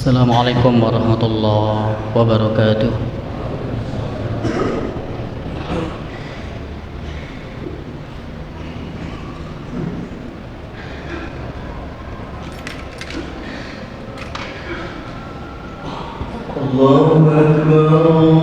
Assalamualaikum warahmatullahi wabarakatuh. Allahu Akbar.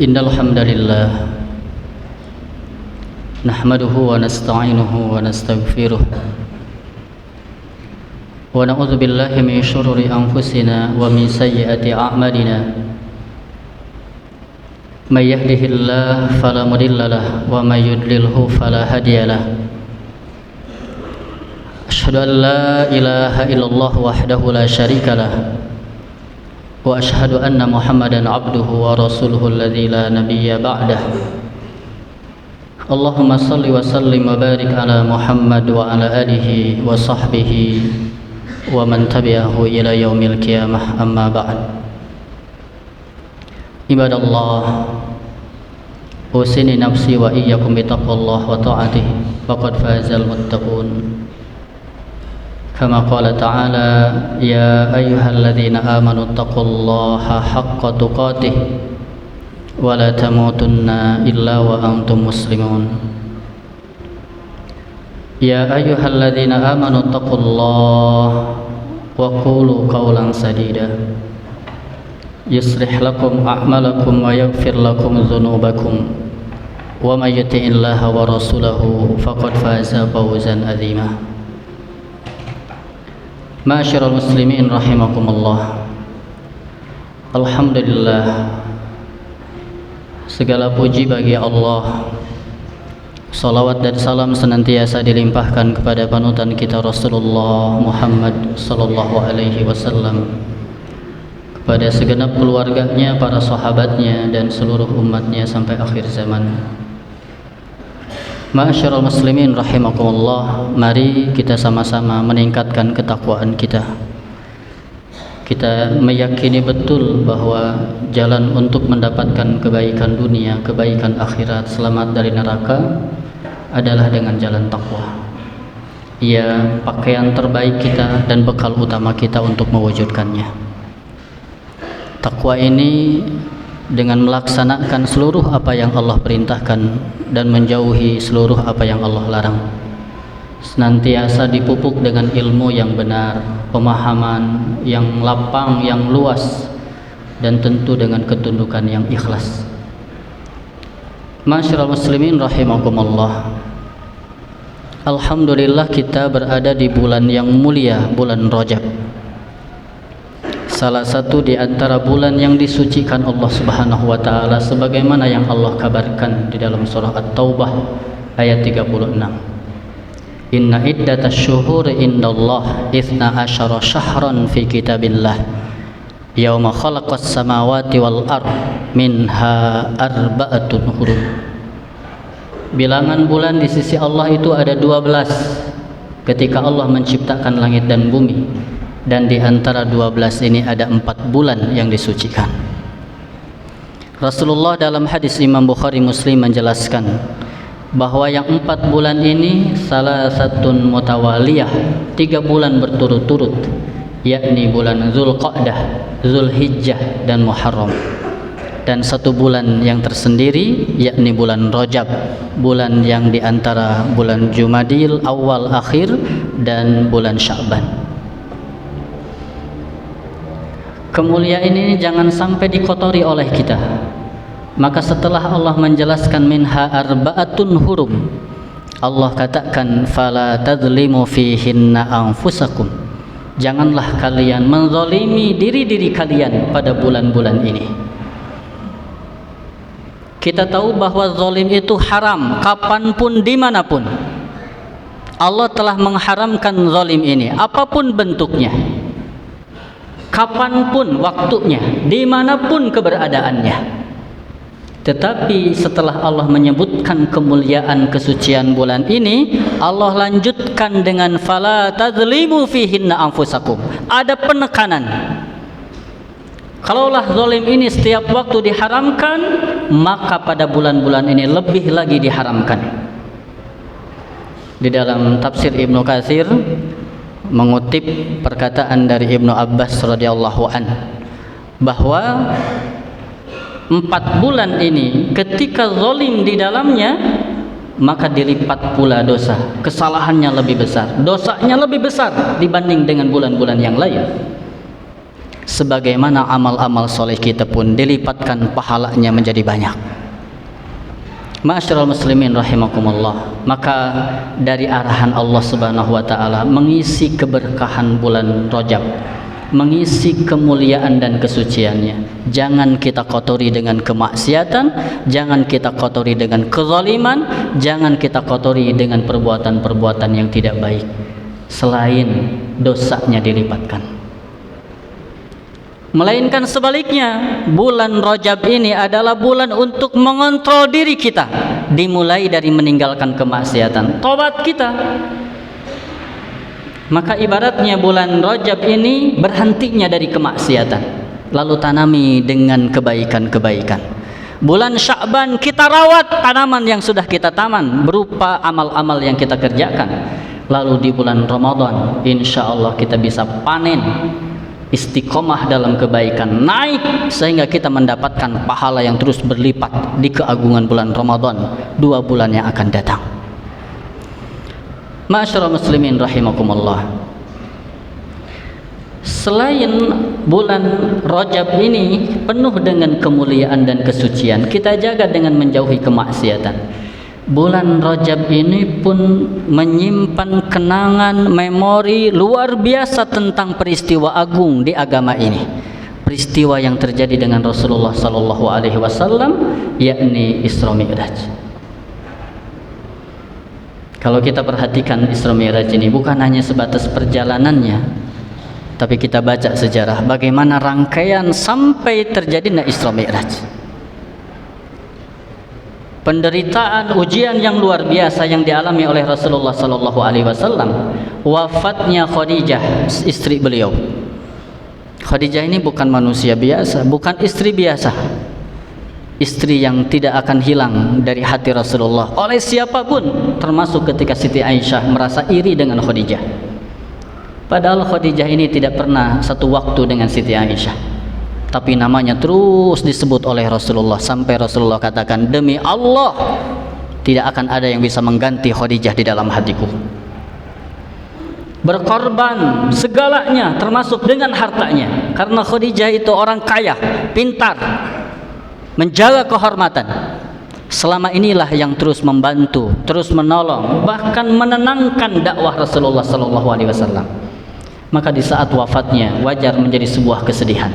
Innal hamdalillah nahmaduhu wa nasta'inuhu wa nastaghfiruh wa na'udzu billahi min syururi anfusina wa min sayyiati a'malina من يهده الله فلا مضل له ومن يضلله فلا هادي له أشهد أن لا إله إلا الله وحده لا شريك له وأشهد أن محمدا عبده ورسوله الذي لا نبي بعده اللهم صل وسلم وبارك على محمد وعلى آله وصحبه ومن تبعه إلى يوم القيامة أما بعد عباد الله أوصيني نفسي وإياكم بتقوى الله وطاعته فقد فاز المتقون كما قال تعالى يا أيها الذين آمنوا اتقوا الله حق تقاته ولا تموتن إلا وأنتم مسلمون يا أيها الذين آمنوا اتقوا الله وقولوا قولا سديدا يصلح لكم أعمالكم ويغفر لكم ذنوبكم ومن يطع الله ورسوله فقد فاز فوزا عظيما معاشر المسلمين رحمكم الله Alhamdulillah, segala puji bagi Allah. Salawat dan salam senantiasa dilimpahkan kepada panutan kita Rasulullah Muhammad sallallahu alaihi wasallam, kepada segenap keluarganya, para sahabatnya dan seluruh umatnya sampai akhir zaman. Ma'asyiral muslimin rahimakumullah, mari kita sama-sama meningkatkan ketakwaan kita. Kita meyakini betul bahwa jalan untuk mendapatkan kebaikan dunia, kebaikan akhirat, selamat dari neraka adalah dengan jalan takwa. Ia pakaian terbaik kita dan bekal utama kita untuk mewujudkannya. Takwa ini dengan melaksanakan seluruh apa yang Allah perintahkan dan menjauhi seluruh apa yang Allah larang. Senantiasa dipupuk dengan ilmu yang benar, pemahaman yang lapang, yang luas, dan tentu dengan ketundukan yang ikhlas. Ma'asyiral muslimin rahimakumullah, alhamdulillah kita berada di bulan yang mulia, bulan Rajab, salah satu di antara bulan yang disucikan Allah Subhanahu wa taala sebagaimana yang Allah kabarkan di dalam surah At-Taubah ayat 36. Inna iddatasy syuhuri indallah 12 syahran fi kitabillah yauma khalaqas samawati wal ard minha arba'atun hurum. Bilangan bulan di sisi Allah itu ada 12 ketika Allah menciptakan langit dan bumi, dan di antara 12 ini ada 4 bulan yang disucikan. Rasulullah dalam hadis Imam Bukhari Muslim menjelaskan bahwa yang 4 bulan ini salah satu mutawaliyah, 3 bulan berturut-turut, yakni bulan Zulqa'dah, Zulhijjah dan Muharram, dan 1 bulan yang tersendiri yakni bulan Rajab, bulan yang di antara bulan Jumadil awal akhir dan bulan Sya'ban. Kemuliaan ini jangan sampai dikotori oleh kita. Maka setelah Allah menjelaskan minha arba'atun hurum, Allah katakan fala tadzlimu fihinna anfusakum. Janganlah kalian menzalimi diri-diri kalian pada bulan-bulan ini. Kita tahu bahwa zalim itu haram kapanpun dimanapun. Allah telah mengharamkan zalim ini apapun bentuknya, kapanpun waktunya, dimanapun keberadaannya. Tetapi setelah Allah menyebutkan kemuliaan kesucian bulan ini, Allah lanjutkan dengan fala tadzlimu fihinna anfusakum. Ada penekanan. Kalaulah zalim ini setiap waktu diharamkan, maka pada bulan-bulan ini lebih lagi diharamkan. Di dalam tafsir Ibnu Katsir mengutip perkataan dari Ibnu Abbas radhiyallahu an bahwa 4 bulan ini ketika zalim di dalamnya, maka dilipat pula dosa, kesalahannya lebih besar, dosanya lebih besar dibanding dengan bulan-bulan yang lain. Sebagaimana amal-amal soleh kita pun dilipatkan pahalanya menjadi banyak. Ma'asyiral muslimin rahimakumullah, maka dari arahan Allah Subhanahu wa taala mengisi keberkahan bulan Rajab mengisi kemuliaan dan kesuciannya. Jangan kita kotori dengan kemaksiatan, jangan kita kotori dengan kezaliman, jangan kita kotori dengan perbuatan-perbuatan yang tidak baik, selain dosanya dilipatkan. Melainkan sebaliknya, bulan Rajab ini adalah bulan untuk mengontrol diri kita, dimulai dari meninggalkan kemaksiatan, tobat kita. Maka ibaratnya bulan Rajab ini berhentinya dari kemaksiatan, lalu tanami dengan kebaikan-kebaikan. Bulan Sya'ban kita rawat tanaman yang sudah kita taman berupa amal-amal yang kita kerjakan. Lalu di bulan Ramadan insya Allah kita bisa panen, istiqomah dalam kebaikan, naik sehingga kita mendapatkan pahala yang terus berlipat di keagungan bulan Ramadan 2 bulan yang akan datang. Ma'asyiral muslimin rahimakumullah. Selain bulan Rajab ini penuh dengan kemuliaan dan kesucian, kita jaga dengan menjauhi kemaksiatan. Bulan Rajab ini pun menyimpan kenangan memori luar biasa tentang peristiwa agung di agama ini. Peristiwa yang terjadi dengan Rasulullah sallallahu alaihi wasallam, yakni Isra Mi'raj. Kalau kita perhatikan Isra Mi'raj ini bukan hanya sebatas perjalanannya, tapi kita baca sejarah bagaimana rangkaian sampai terjadinya Isra Mi'raj. Penderitaan, ujian yang luar biasa yang dialami oleh Rasulullah sallallahu alaihi wasallam, wafatnya Khadijah, istri beliau. Khadijah ini bukan manusia biasa, bukan istri biasa. Istri yang tidak akan hilang dari hati Rasulullah oleh siapapun, termasuk ketika Siti Aisyah merasa iri dengan Khadijah. Padahal Khadijah ini tidak pernah satu waktu dengan Siti Aisyah, tapi namanya terus disebut oleh Rasulullah sampai Rasulullah katakan, demi Allah tidak akan ada yang bisa mengganti Khadijah di dalam hatiku. Berkorban segalanya termasuk dengan hartanya, karena Khadijah itu orang kaya, pintar, menjaga kehormatan. Selama inilah yang terus membantu, terus menolong, bahkan menenangkan dakwah Rasulullah sallallahu alaihi wasallam. Maka di saat wafatnya wajar menjadi sebuah kesedihan.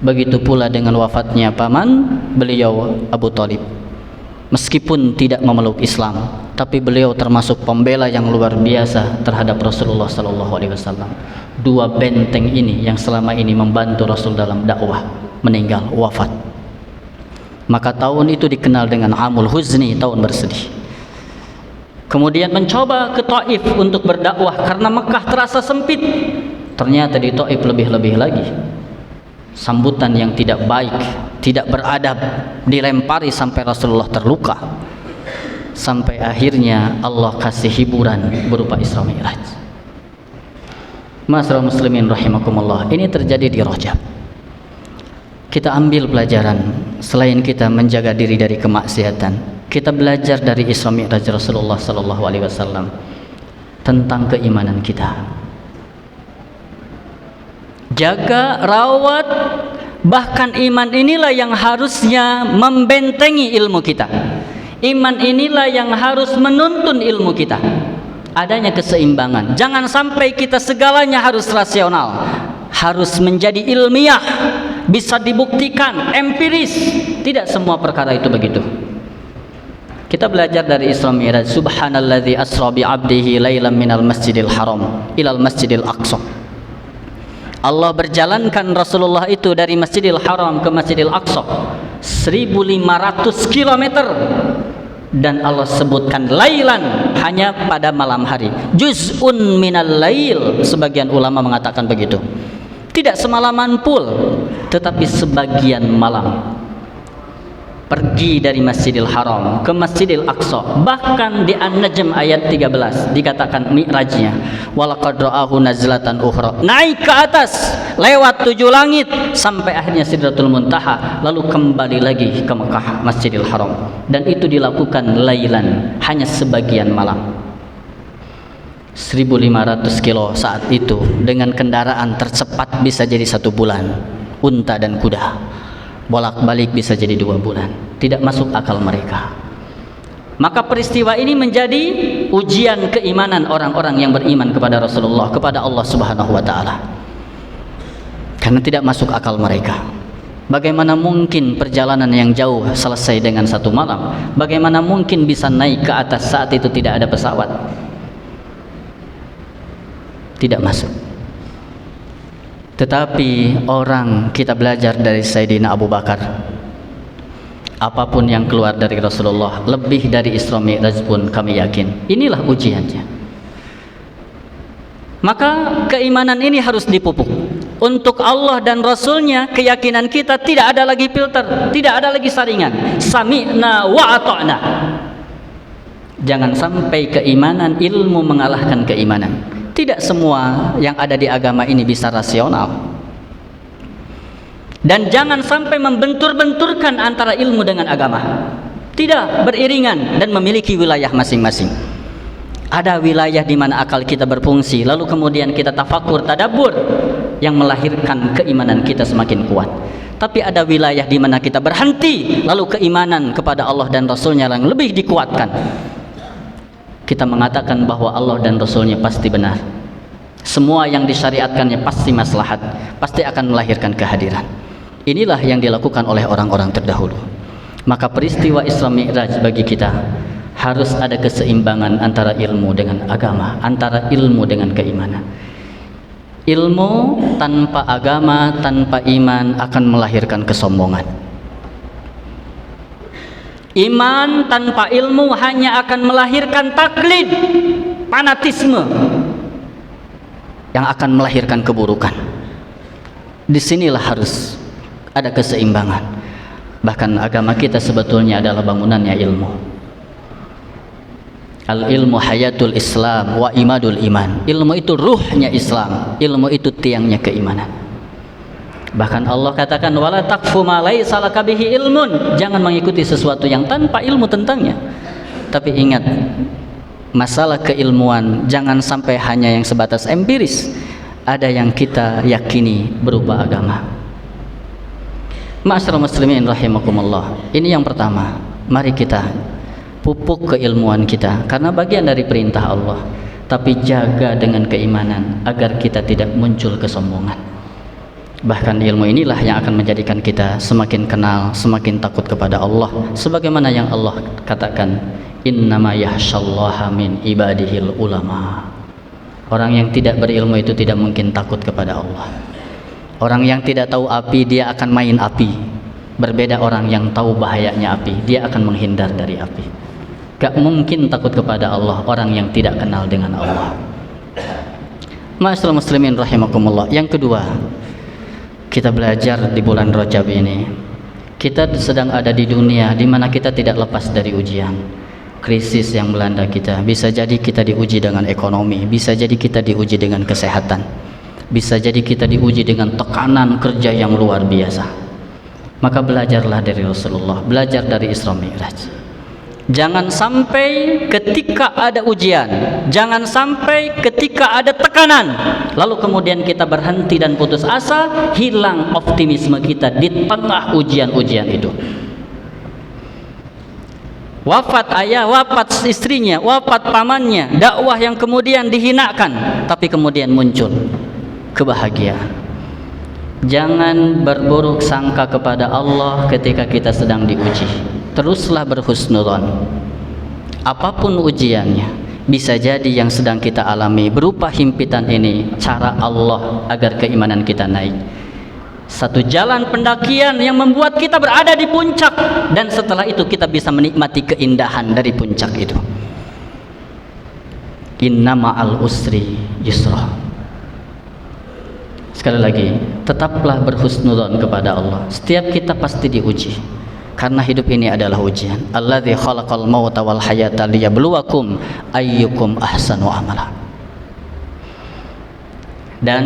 Begitu pula dengan wafatnya paman beliau Abu Thalib. Meskipun tidak memeluk Islam, tapi beliau termasuk pembela yang luar biasa terhadap Rasulullah sallallahu alaihi wasallam. 2 benteng ini yang selama ini membantu Rasul dalam dakwah meninggal, wafat. Maka tahun itu dikenal dengan Amul Huzni, tahun bersedih. Kemudian mencoba ke Taif untuk berdakwah karena Mekah terasa sempit. Ternyata di Taif lebih-lebih lagi. Sambutan yang tidak baik, tidak beradab, dilempari sampai Rasulullah terluka. Sampai akhirnya Allah kasih hiburan berupa Isra Mi'raj. Ma'asyiral muslimin rahimakumullah. Ini terjadi di Rajab. Kita ambil pelajaran, selain kita menjaga diri dari kemaksiatan, kita belajar dari Isra Mi'raj Rasulullah sallallahu alaihi wasallam tentang keimanan kita. Jaga, rawat, bahkan iman inilah yang harusnya membentengi ilmu kita. Iman inilah yang harus menuntun ilmu kita. Adanya keseimbangan. Jangan sampai kita segalanya harus rasional, harus menjadi ilmiah, bisa dibuktikan, empiris. Tidak semua perkara itu begitu. Kita belajar dari Isra Mi'raj. Subhanalladzi asra bi 'abdihi lailan minal masjidil haram ilal masjidil aqsa. Allah berjalankan Rasulullah itu dari Masjidil Haram ke Masjidil Aqsa 1500 km, dan Allah sebutkan lailan, hanya pada malam hari. Juz'un minal lail, sebagian ulama mengatakan begitu. Tidak semalaman full, tetapi sebagian malam. Pergi dari Masjidil Haram ke Masjidil Aqsa. Bahkan di An-Najm ayat 13 dikatakan mi'rajnya, walaqad ra'ahu nazlatan ukhra, naik ke atas lewat 7 langit sampai akhirnya Sidratul Muntaha, lalu kembali lagi ke Mekah Masjidil Haram, dan itu dilakukan lailan, hanya sebagian malam. 1500 kilo saat itu dengan kendaraan tercepat bisa jadi 1 bulan, unta dan kuda. Bolak-balik bisa jadi 2 bulan. Tidak masuk akal mereka. Maka peristiwa ini menjadi ujian keimanan orang-orang yang beriman kepada Rasulullah, kepada Allah Subhanahu wa taala. karena tidak masuk akal mereka. Bagaimana mungkin perjalanan yang jauh selesai dengan satu malam? Bagaimana mungkin bisa naik ke atas saat itu tidak ada pesawat? Tidak masuk. Tetapi orang, kita belajar dari Sayyidina Abu Bakar, apapun yang keluar dari Rasulullah, lebih dari Isra Mi'raj pun kami yakin inilah ujiannya. Maka keimanan ini harus dipupuk. Untuk Allah dan Rasulnya, keyakinan kita tidak ada lagi filter, tidak ada lagi saringan. Sami'na wa ata'na. Jangan sampai keimanan, ilmu mengalahkan keimanan. Tidak semua yang ada di agama ini bisa rasional. Dan jangan sampai membentur-benturkan antara ilmu dengan agama. Tidak, beriringan dan memiliki wilayah masing-masing. Ada wilayah di mana akal kita berfungsi, lalu kemudian kita tafakur, tadabbur, yang melahirkan keimanan kita semakin kuat. Tapi ada wilayah di mana kita berhenti, lalu keimanan kepada Allah dan Rasulnya yang lebih dikuatkan. Kita mengatakan bahwa Allah dan Rasulnya pasti benar. Semua yang disyariatkannya pasti maslahat, pasti akan melahirkan kehadiran. Inilah yang dilakukan oleh orang-orang terdahulu. Maka peristiwa Isra Mi'raj bagi kita harus ada keseimbangan antara ilmu dengan agama, antara ilmu dengan keimanan. Ilmu tanpa agama, tanpa iman akan melahirkan kesombongan. Iman tanpa ilmu hanya akan melahirkan taklid, fanatisme, yang akan melahirkan keburukan. Disinilah harus ada keseimbangan. Bahkan agama kita sebetulnya adalah bangunannya ilmu. Al-ilmu hayatul Islam wa imadul iman. Ilmu itu ruhnya Islam, ilmu itu tiangnya keimanan. Bahkan Allah katakan wala taqfu ma laisa laka bihi ilmun. Jangan mengikuti sesuatu yang tanpa ilmu tentangnya. Tapi ingat, masalah keilmuan jangan sampai hanya yang sebatas empiris. Ada yang kita yakini berupa agama. Ma'asyiral muslimin rahimakumullah. Ini yang pertama. Mari kita pupuk keilmuan kita karena bagian dari perintah Allah, tapi jaga dengan keimanan agar kita tidak muncul kesombongan. Bahkan ilmu inilah yang akan menjadikan kita semakin kenal, semakin takut kepada Allah, sebagaimana yang Allah katakan, innama yahsyallaha min ibadihil ulama. Orang yang tidak berilmu itu tidak mungkin takut kepada Allah. Orang yang tidak tahu api, dia akan main api. Berbeda orang yang tahu bahayanya api, dia akan menghindar dari api. Gak mungkin takut kepada Allah orang yang tidak kenal dengan Allah. Ma'asyiral muslimin rahimakumullah. Yang kedua, kita belajar di bulan Rajab ini. Kita sedang ada di dunia di mana kita tidak lepas dari ujian. Krisis yang melanda kita. Bisa jadi kita diuji dengan ekonomi, bisa jadi kita diuji dengan kesehatan, bisa jadi kita diuji dengan tekanan kerja yang luar biasa. Maka belajarlah dari Rasulullah, belajar dari Isra Mi'raj. Jangan sampai ketika ada ujian, jangan sampai ketika ada tekanan, lalu kemudian kita berhenti dan putus asa, hilang optimisme kita di tengah ujian-ujian itu. Wafat ayah, wafat istrinya, wafat pamannya, dakwah yang kemudian dihinakan, tapi kemudian muncul kebahagiaan. Jangan berburuk sangka kepada Allah ketika kita sedang diuji. Teruslah berhusnudzon. Apapun ujiannya, bisa jadi yang sedang kita alami berupa himpitan ini cara Allah agar keimanan kita naik. Satu jalan pendakian yang membuat kita berada di puncak, dan setelah itu kita bisa menikmati keindahan dari puncak itu. Inna ma'al usri yusra. Sekali lagi, tetaplah berhusnudzon kepada Allah. Setiap kita pasti diuji. Karena hidup ini adalah ujian. Alladzi khalaqal mauta wal hayata liyabluwakum ayyukum ahsanu amala. Dan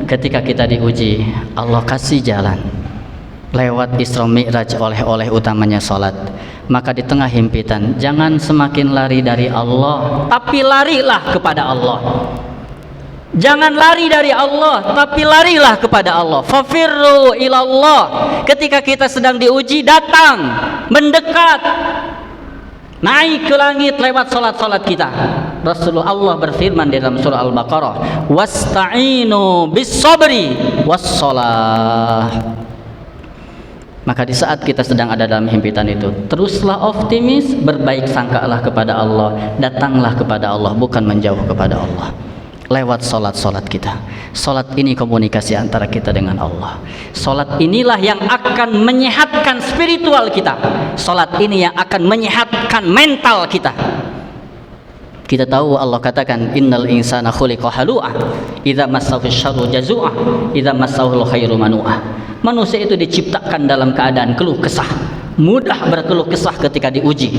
ketika kita diuji, Allah kasih jalan lewat Isra Mi'raj, oleh utamanya salat. Maka di tengah himpitan, jangan semakin lari dari Allah, tapi larilah kepada Allah. Jangan lari dari Allah, tapi larilah kepada Allah. Fafirru ilallah. Ketika kita sedang diuji, datang, mendekat, naik ke langit lewat salat-salat kita. Rasulullah Allah berfirman di dalam surah Al-Baqarah, wasta'inu bis-sabri was-shalah. Maka di saat kita sedang ada dalam himpitan itu, teruslah optimis, berbaik sangkalah kepada Allah, datanglah kepada Allah, bukan menjauh kepada Allah. Lewat solat-solat kita. Solat ini komunikasi antara kita dengan Allah. Solat inilah yang akan menyehatkan spiritual kita. Solat ini yang akan menyehatkan mental kita. Kita tahu Allah katakan, innal insana khuliqa halu'ah, idza massahu syarru jazu'ah, idza massahu khairu manu'ah. Manusia itu diciptakan dalam keadaan keluh kesah, mudah berkeluh kesah ketika diuji,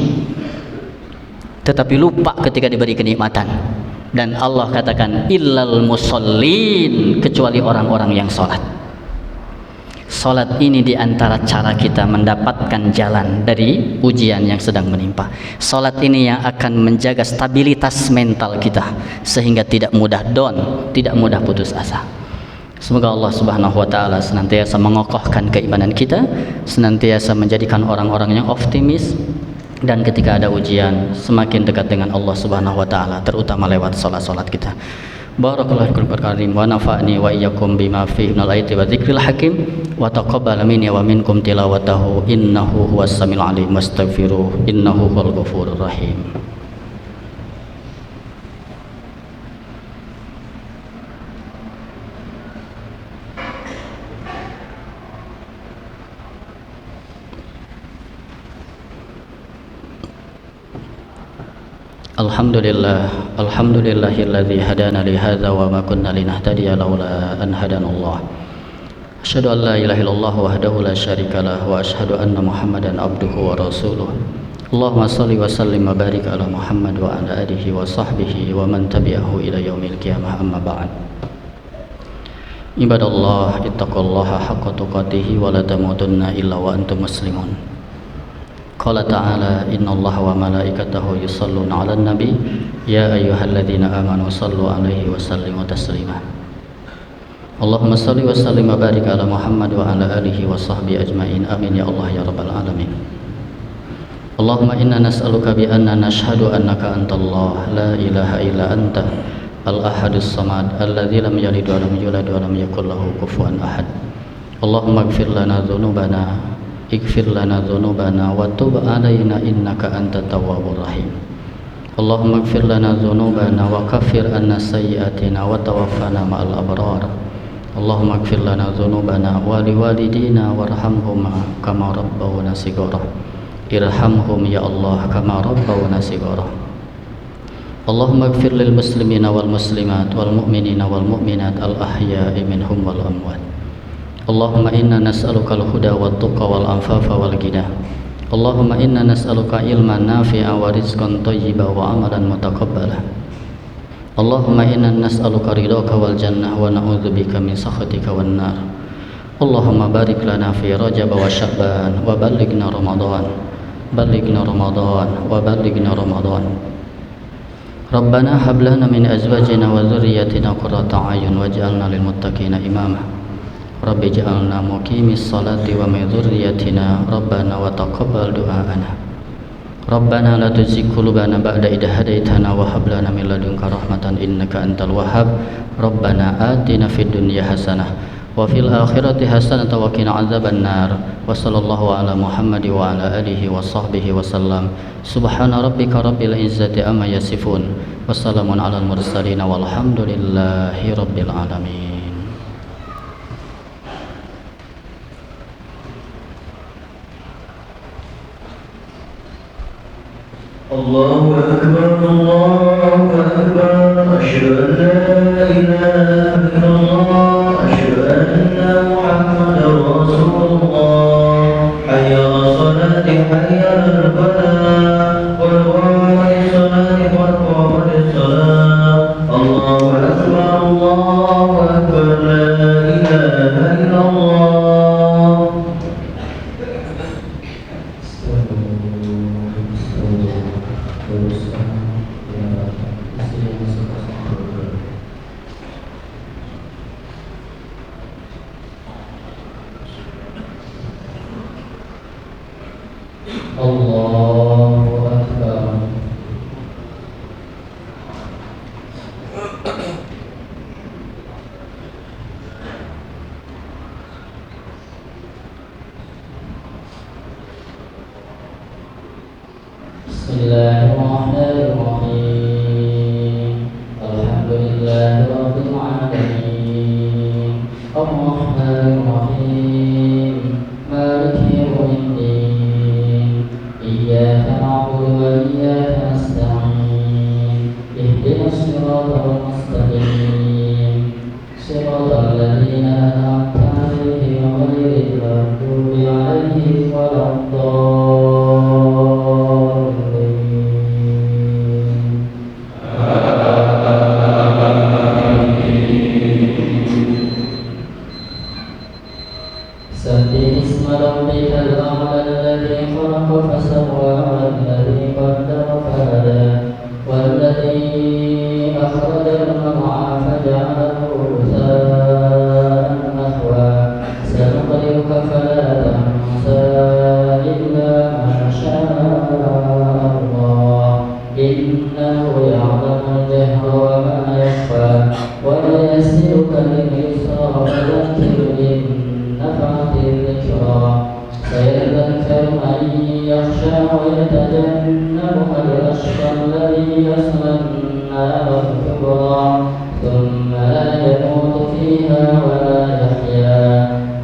tetapi lupa ketika diberi kenikmatan. Dan Allah katakan, illal musallin, kecuali orang-orang yang sholat. Sholat ini diantara cara kita mendapatkan jalan dari ujian yang sedang menimpa. Sholat ini yang akan menjaga stabilitas mental kita, sehingga tidak mudah down, tidak mudah putus asa. Semoga Allah Subhanahu wa taala senantiasa mengokohkan keimanan kita, senantiasa menjadikan orang-orang yang optimis, dan ketika ada ujian semakin dekat dengan Allah Subhanahu wa taala, terutama lewat salat-salat kita. Barakallahu fikum karim wa nafa'ni wa iyyakum bima fihi minal ayati wa dzikril hakim wa taqabbal minni wa minkum tilawatahu innahu huwas samiul alim wastaghfiruh innahu huwal ghafurur rahim. Alhamdulillahilladzi hadana li hadza wa ma kunna linahtadiya laula an hadanallah. Asyhadu an la ilaha illallah wahdahu la syarikalah wa asyhadu anna Muhammadan abduhu wa rasuluh. Allahumma shalli wa sallim wa barik ala Muhammad wa ala alihi wa sahbihi wa man tabi'ahu ila yaumil qiyamah, amma ba'd. Ibadallah, ittaqullaha haqqa tuqatih wa la tamutunna illa wa antum muslimun. Qala ta'ala, innallaha wa malaikatahu yusalluna 'alan nabi ya ayyuhalladzina amanu sallu 'alaihi wa sallimu taslima. Allahumma shalli wa sallim wa barik ala Muhammad wa ala alihi wa sahbihi ajmain. Amin ya Allah ya rabbal alamin. Allahumma inna nas'aluka bi anna nashhadu annaka antallah la ilaha illa anta al-ahadus samad alladzi lam yalid wa lam yulad wa lam yakul lahu kufuwan ahad. Allahumma ighfir lana dzunubana ighfir lana dzunubana wa tub 'alaina innaka antat tawwabur rahim. Allahumma ighfir lana dzunubana wa kaffir 'anna sayyi'atina wa tawaffana ma'al abrar. Allahumma ighfir lana dzunubana wa liwalidina warhamhuma kama rabbawna shighara. Irhamhum ya Allah kama rabbawna shighara. Allahumma ighfir lil muslimina wal muslimat wal mu'minina wal mu'minat al ahya'i minhum wal amwat. Allahumma inna nas'aluka al-huda wat-tuqa wal-anfafa wal-ghina. Allahumma inna nas'aluka ilman nafi'a wa rizqan thayyiban wa amalan mutaqabbala. Allahumma inna nas'aluka ridhaka wal jannah wa na'udzubika min sakhatika wan nar. Allahumma barik lana fi Rajab wa Sya'ban wa ballighna Ramadan. Ballighna Ramadan wa ballighna Ramadan. Rabbana hab lana min azwajina wa dhurriyyatina qurrata a'yun waj'alna lil muttaqina imama. Rabbi ja'alna muqimis salati wa min dzurriyyatina Rabbana wa taqabbal du'aana. Rabbana la tuzigh qulubana ba'da idh hadaitana wa hab lana min ladunka rahmatan innaka antal wahhab. Rabbana atina fid dunya hasanah wa fil akhirati hasanah wa qina adzaban nar. Wa sallallahu ala Muhammad wa ala alihi wa sahbihi wa sallam. Subhana rabbika rabbil izzati amma yasifun wa salamun alal mursalin walhamdulillahi rabbil alamin. Allahu Akbar, Allahu Akbar, asyhadu an la ilaha illallah, asyhadu anna Muhammadar Rasulullah. Hayya 'alas salati, hayya 'alal falah, qul huwa salati wa qamatis salat. Allahu Akbar, Allahu Akbar, la ilaha illallah. Allahu Akbar. Bismillahirrahmanirrahim. Alhamdulillahirabbil alamin. Arrahmanirrahim. Maliki yaumiddin. Iyyaka na'budu wa iyyaka nasta'in. Ihdinas siratal mustaqim. Siratal ladzina an'amta 'alaihim ghairil maghdubi 'alaihim waladdallin. Sabbih isma rabbikal a'la alladzi khalaqa fasawwa walladzi qaddara fahada walladzi akhrajal mar'a faja'alahu ghutha'an ahwa sanuqri'uka fala tansa illa ma syaa Allah innahu ya'lamul jahra wa ma yakhfa wa yassiruka lil yusra fadhakkir in nafa'atil dhikra sayadhakkaru man yakhsha wa yatajannabuha al-ashqa alladhi yasla an-nara al-kubra thumma la yamutu fiha wa la yahya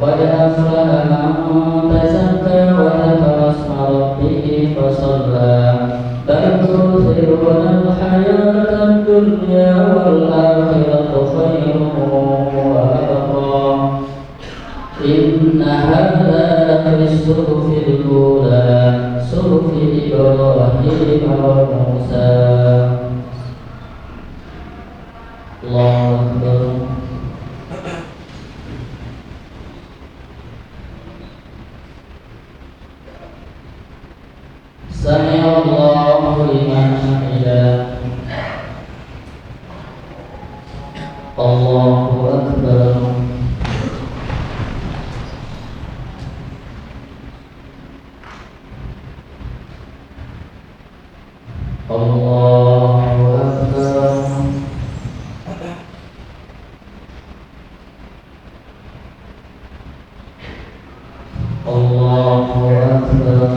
qad aflaha man tazakka wa dhakara isma rabbih fasalla bal tu'thiruna al-hayata ad-dunya wal akhiratu khairun wa abqa inna hadza lafis suhufil ula suhufi Ibrahim wa Musa. Allahu Akbar. Sami'allahu liman hamidah. Allahu Akbar. Allahu Akbar. Allahu Akbar.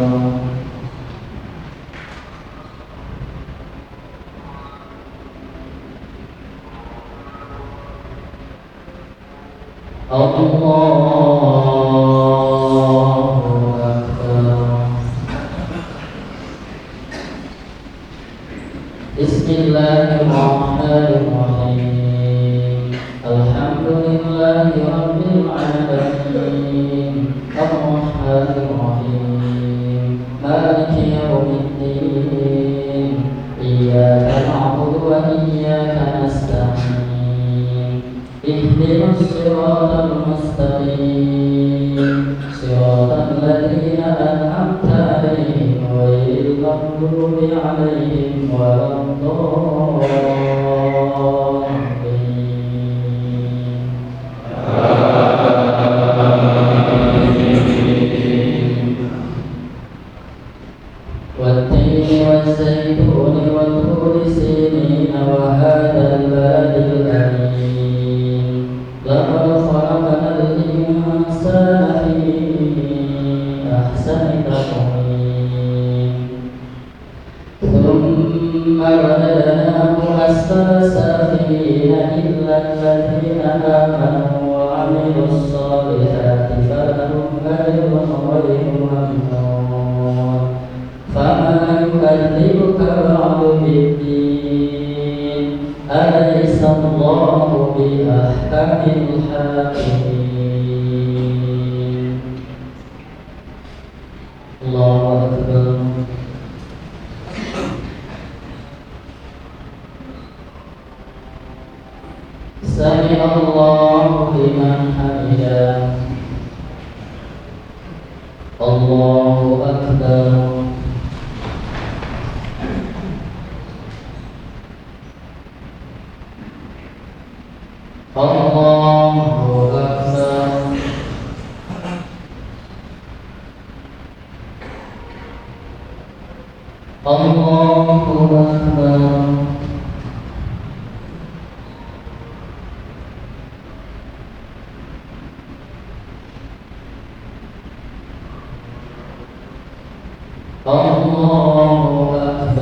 Allahu Akbar. Bismillahirrahmanirrahim. Alhamdulillahi rabbil alamin. Arrahmanirrahim. Maliki yaumiddin. Iyyaka na'budu wa iyyaka nasta'in. Ihdinas siratal mustaqim. Siratal ladzina an'amta 'alaihim ghairil maghdubi 'alaihim والتين والزيتون والطور سينين وهذا البلد الأمين لقد خلقنا الإنسان في أحسن تقويم ثم رددناه أسفل سافلين إلا الذين آمنوا وعملوا الصالحات فلهم أجر غير ممنون فما يكذبك بعد بالدين أليس الله بأحكم الحاكمين. الله أكبر. سمع الله لمن حمده. الله أكبر. Allahu Akbar. Allahu Akbar. Allahu Akbar.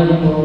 عليكم